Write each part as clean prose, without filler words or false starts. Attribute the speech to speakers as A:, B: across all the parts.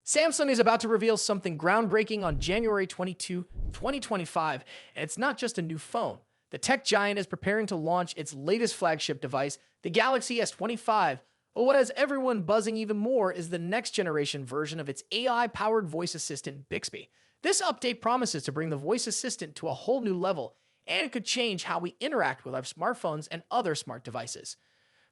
A: Samsung is about to reveal something groundbreaking on January 22, 2025, and it's not just a new phone. The tech giant is preparing to launch its latest flagship device, the Galaxy S25. But what has everyone buzzing even more is the next generation version of its AI-powered voice assistant, Bixby. This update promises to bring the voice assistant to a whole new level, and it could change how we interact with our smartphones and other smart devices.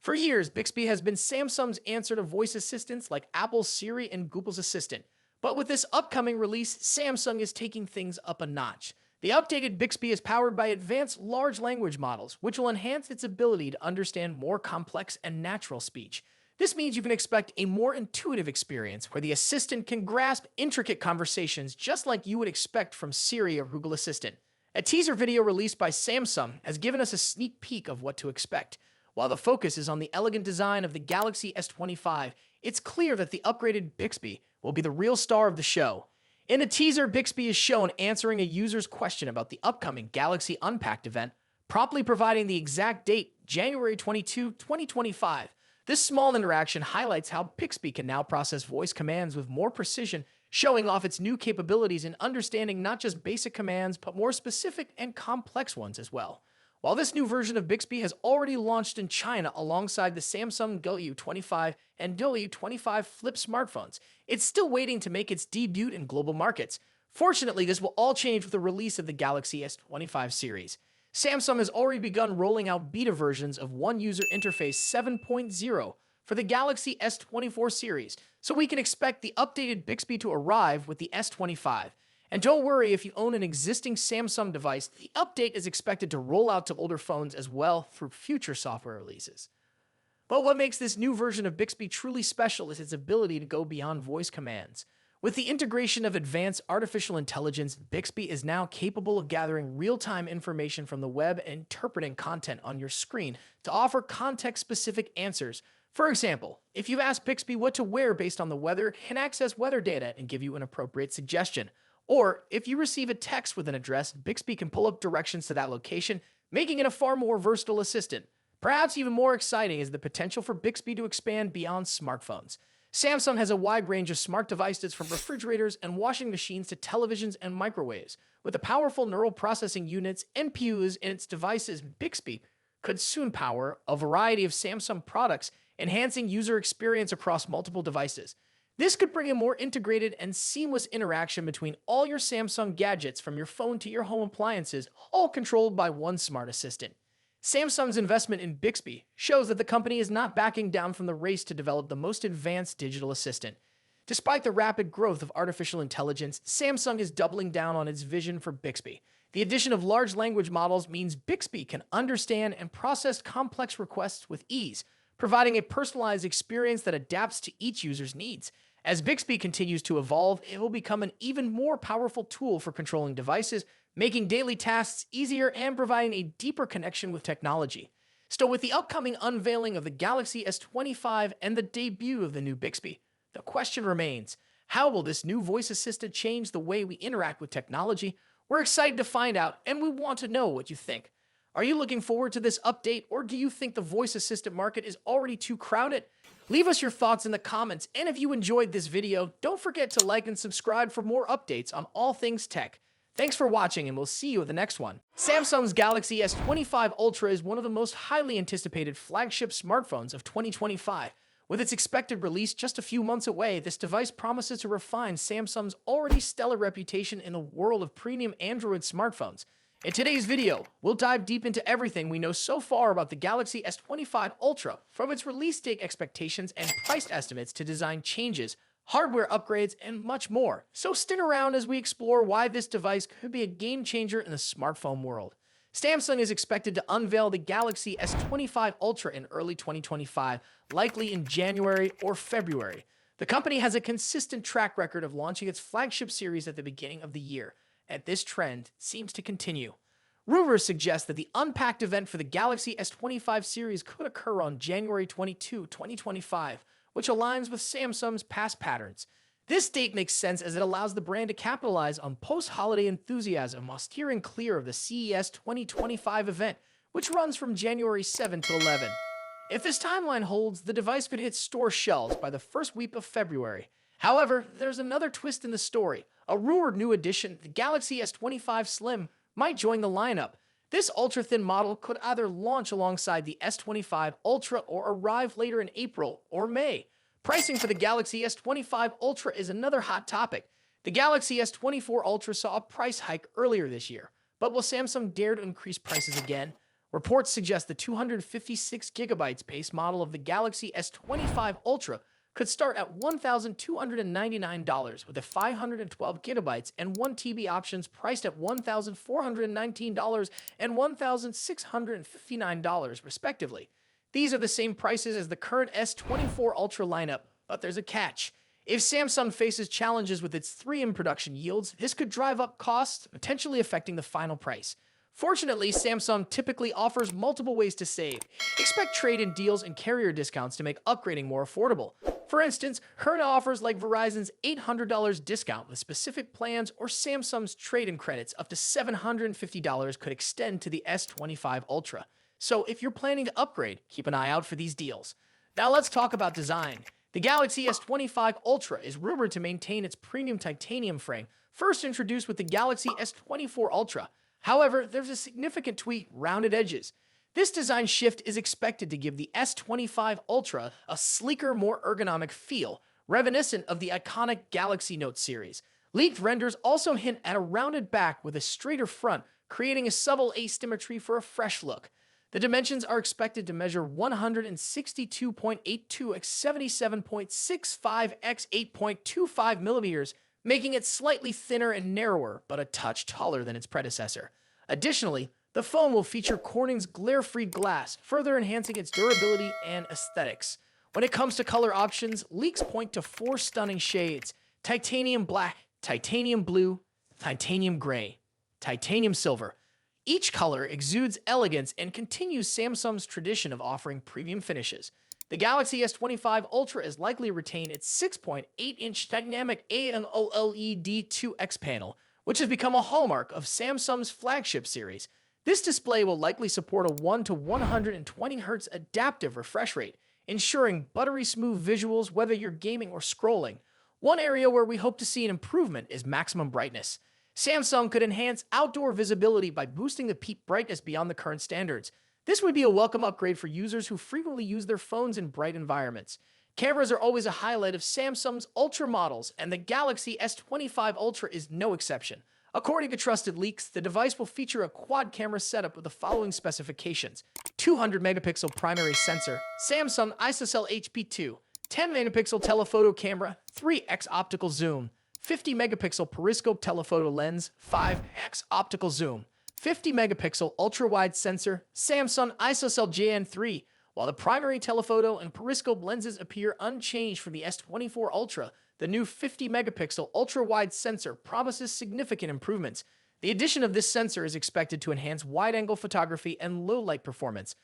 A: For years, Bixby has been Samsung's answer to voice assistants like Apple's Siri and Google's Assistant. But with this upcoming release, Samsung is taking things up a notch. The updated Bixby is powered by advanced large language models, which will enhance its ability to understand more complex and natural speech. This means you can expect a more intuitive experience where the assistant can grasp intricate conversations just like you would expect from Siri or Google Assistant. A teaser video released by Samsung has given us a sneak peek of what to expect. While the focus is on the elegant design of the Galaxy S25, it's clear that the upgraded Bixby will be the real star of the show. In a teaser, Bixby is shown answering a user's question about the upcoming Galaxy Unpacked event, promptly providing the exact date, January 22, 2025. This small interaction highlights how Bixby can now process voice commands with more precision, showing off its new capabilities in understanding not just basic commands, but more specific and complex ones as well. While this new version of Bixby has already launched in China alongside the Samsung W25 and W25 Flip smartphones, it's still waiting to make its debut in global markets. Fortunately, this will all change with the release of the Galaxy S25 series. Samsung has already begun rolling out beta versions of One User Interface 7.0 for the Galaxy S24 series, so we can expect the updated Bixby to arrive with the S25. And don't worry if you own an existing Samsung device, the update is expected to roll out to older phones as well through future software releases. But what makes this new version of Bixby truly special is its ability to go beyond voice commands. With the integration of advanced artificial intelligence, Bixby is now capable of gathering real-time information from the web and interpreting content on your screen to offer context-specific answers. For example, if you ask Bixby what to wear based on the weather, it can access weather data and give you an appropriate suggestion. Or, if you receive a text with an address, Bixby can pull up directions to that location, making it a far more versatile assistant. Perhaps even more exciting is the potential for Bixby to expand beyond smartphones. Samsung has a wide range of smart devices from refrigerators and washing machines to televisions and microwaves. With the powerful neural processing units, NPUs, in its devices, Bixby could soon power a variety of Samsung products, enhancing user experience across multiple devices. This could bring a more integrated and seamless interaction between all your Samsung gadgets from your phone to your home appliances, all controlled by one smart assistant. Samsung's investment in Bixby shows that the company is not backing down from the race to develop the most advanced digital assistant. Despite the rapid growth of artificial intelligence, Samsung is doubling down on its vision for Bixby. The addition of large language models means Bixby can understand and process complex requests with ease, providing a personalized experience that adapts to each user's needs. As Bixby continues to evolve, it will become an even more powerful tool for controlling devices, making daily tasks easier and providing a deeper connection with technology. Still, with the upcoming unveiling of the Galaxy S25 and the debut of the new Bixby, the question remains, how will this new voice assistant change the way we interact with technology? We're excited to find out, and we want to know what you think. Are you looking forward to this update, or do you think the voice assistant market is already too crowded? Leave us your thoughts in the comments, and if you enjoyed this video, don't forget to like and subscribe for more updates on all things tech. Thanks for watching, and we'll see you in the next one. Samsung's Galaxy S25 Ultra is one of the most highly anticipated flagship smartphones of 2025. With its expected release just a few months away, this device promises to refine Samsung's already stellar reputation in the world of premium Android smartphones. In today's video, we'll dive deep into everything we know so far about the Galaxy S25 Ultra, from its release date expectations and price estimates to design changes, hardware upgrades, and much more. So stick around as we explore why this device could be a game changer in the smartphone world. Samsung is expected to unveil the Galaxy S25 Ultra in early 2025, likely in January or February. The company has a consistent track record of launching its flagship series at the beginning of the year, and this trend seems to continue. Rumors suggest that the Unpacked event for the Galaxy S25 series could occur on January 22, 2025, which aligns with Samsung's past patterns. This date makes sense as it allows the brand to capitalize on post-holiday enthusiasm while steering clear of the CES 2025 event, which runs from January 7 to 11. If this timeline holds, the device could hit store shelves by the first week of February. However, there's another twist in the story. A rumored new addition, the Galaxy S25 Slim, might join the lineup. This ultra-thin model could either launch alongside the S25 Ultra or arrive later in April or May. Pricing for the Galaxy S25 Ultra is another hot topic. The Galaxy S24 Ultra saw a price hike earlier this year, but will Samsung dare to increase prices again? Reports suggest the 256GB base model of the Galaxy S25 Ultra could start at $1,299 with a 512GB and 1TB options priced at $1,419 and $1,659 respectively. These are the same prices as the current S24 Ultra lineup, but there's a catch. If Samsung faces challenges with its 3 in production yields, this could drive up costs, potentially affecting the final price. Fortunately, Samsung typically offers multiple ways to save. Expect trade-in deals and carrier discounts to make upgrading more affordable. For instance, current offers like Verizon's $800 discount with specific plans or Samsung's trade-in credits up to $750 could extend to the S25 Ultra. So if you're planning to upgrade, keep an eye out for these deals. Now let's talk about design. The Galaxy S25 Ultra is rumored to maintain its premium titanium frame, first introduced with the Galaxy S24 Ultra. However, there's a significant tweak: rounded edges. This design shift is expected to give the S25 Ultra a sleeker, more ergonomic feel, reminiscent of the iconic Galaxy Note series. Leaked renders also hint at a rounded back with a straighter front, creating a subtle asymmetry for a fresh look. The dimensions are expected to measure 162.82 x 77.65 x 8.25 millimeters, making it slightly thinner and narrower, but a touch taller than its predecessor. Additionally, the phone will feature Corning's glare-free glass, further enhancing its durability and aesthetics. When it comes to color options, leaks point to 4 stunning shades: titanium black, titanium blue, titanium gray, titanium silver. Each color exudes elegance and continues Samsung's tradition of offering premium finishes. The Galaxy S25 Ultra is likely to retain its 6.8-inch dynamic AMOLED 2X panel, which has become a hallmark of Samsung's flagship series. This display will likely support a 1 to 120 Hz adaptive refresh rate, ensuring buttery smooth visuals whether you're gaming or scrolling. One area where we hope to see an improvement is maximum brightness. Samsung could enhance outdoor visibility by boosting the peak brightness beyond the current standards. This would be a welcome upgrade for users who frequently use their phones in bright environments. Cameras are always a highlight of Samsung's Ultra models, and the Galaxy S25 Ultra is no exception. According to trusted leaks, the device will feature a quad-camera setup with the following specifications: 200-megapixel primary sensor, Samsung ISOCELL HP2, 10-megapixel telephoto camera, 3x optical zoom, 50-megapixel periscope telephoto lens, 5x optical zoom, 50-megapixel ultra-wide sensor, Samsung ISOCELL JN3. While the primary telephoto and periscope lenses appear unchanged from the S24 Ultra, the new 50-megapixel ultra-wide sensor promises significant improvements. The addition of this sensor is expected to enhance wide-angle photography and low-light performance.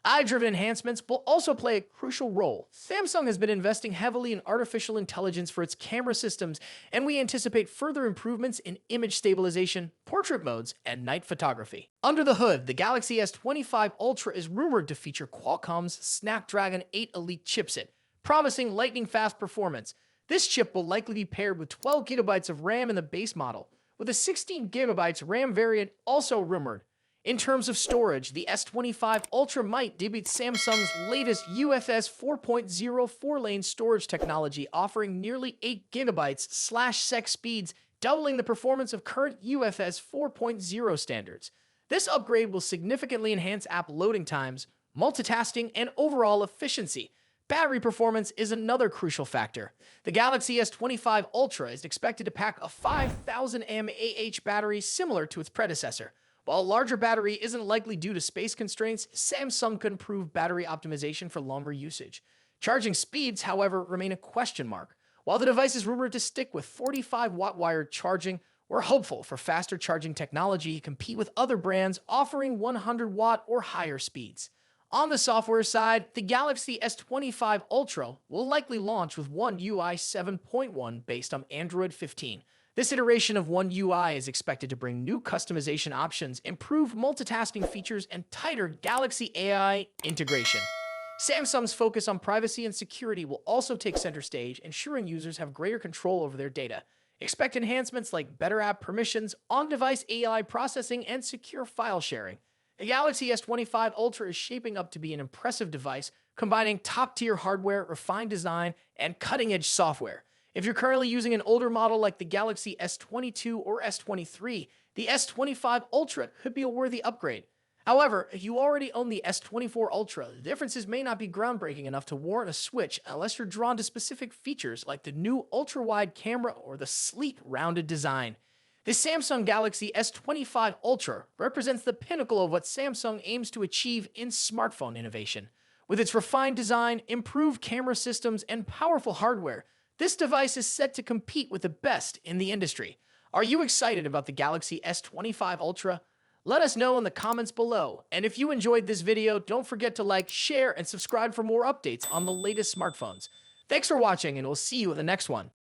A: Eye-driven enhancements will also play a crucial role. Samsung has been investing heavily in artificial intelligence for its camera systems, and we anticipate further improvements in image stabilization, portrait modes, and night photography. Under the hood, the Galaxy S25 Ultra is rumored to feature Qualcomm's Snapdragon 8 Elite chipset, promising lightning-fast performance. This chip will likely be paired with 12GB of RAM in the base model, with a 16GB RAM variant also rumored. In terms of storage, the S25 Ultra might debut Samsung's latest UFS 4.0 4-lane storage technology, offering nearly 8GB/sec speeds, doubling the performance of current UFS 4.0 standards. This upgrade will significantly enhance app loading times, multitasking, and overall efficiency. Battery performance is another crucial factor. The Galaxy S25 Ultra is expected to pack a 5000 mAh battery similar to its predecessor. While a larger battery isn't likely due to space constraints, Samsung could improve battery optimization for longer usage. Charging speeds, however, remain a question mark. While the device is rumored to stick with 45-watt wired charging, we're hopeful for faster charging technology to compete with other brands offering 100-watt or higher speeds. On the software side, the Galaxy S25 Ultra will likely launch with One UI 7.1 based on Android 15. This iteration of One UI is expected to bring new customization options, improved multitasking features, and tighter Galaxy AI integration. Samsung's focus on privacy and security will also take center stage, ensuring users have greater control over their data. Expect enhancements like better app permissions, on-device AI processing, and secure file sharing. The Galaxy S25 Ultra is shaping up to be an impressive device, combining top-tier hardware, refined design, and cutting-edge software. If you're currently using an older model like the Galaxy S22 or S23, the S25 Ultra could be a worthy upgrade. However, if you already own the S24 Ultra, the differences may not be groundbreaking enough to warrant a switch unless you're drawn to specific features like the new ultra-wide camera or the sleek, rounded design. The Samsung Galaxy S25 Ultra represents the pinnacle of what Samsung aims to achieve in smartphone innovation. With its refined design, improved camera systems, and powerful hardware, this device is set to compete with the best in the industry. Are you excited about the Galaxy S25 Ultra? Let us know in the comments below. And if you enjoyed this video, don't forget to like, share, and subscribe for more updates on the latest smartphones. Thanks for watching, and we'll see you in the next one.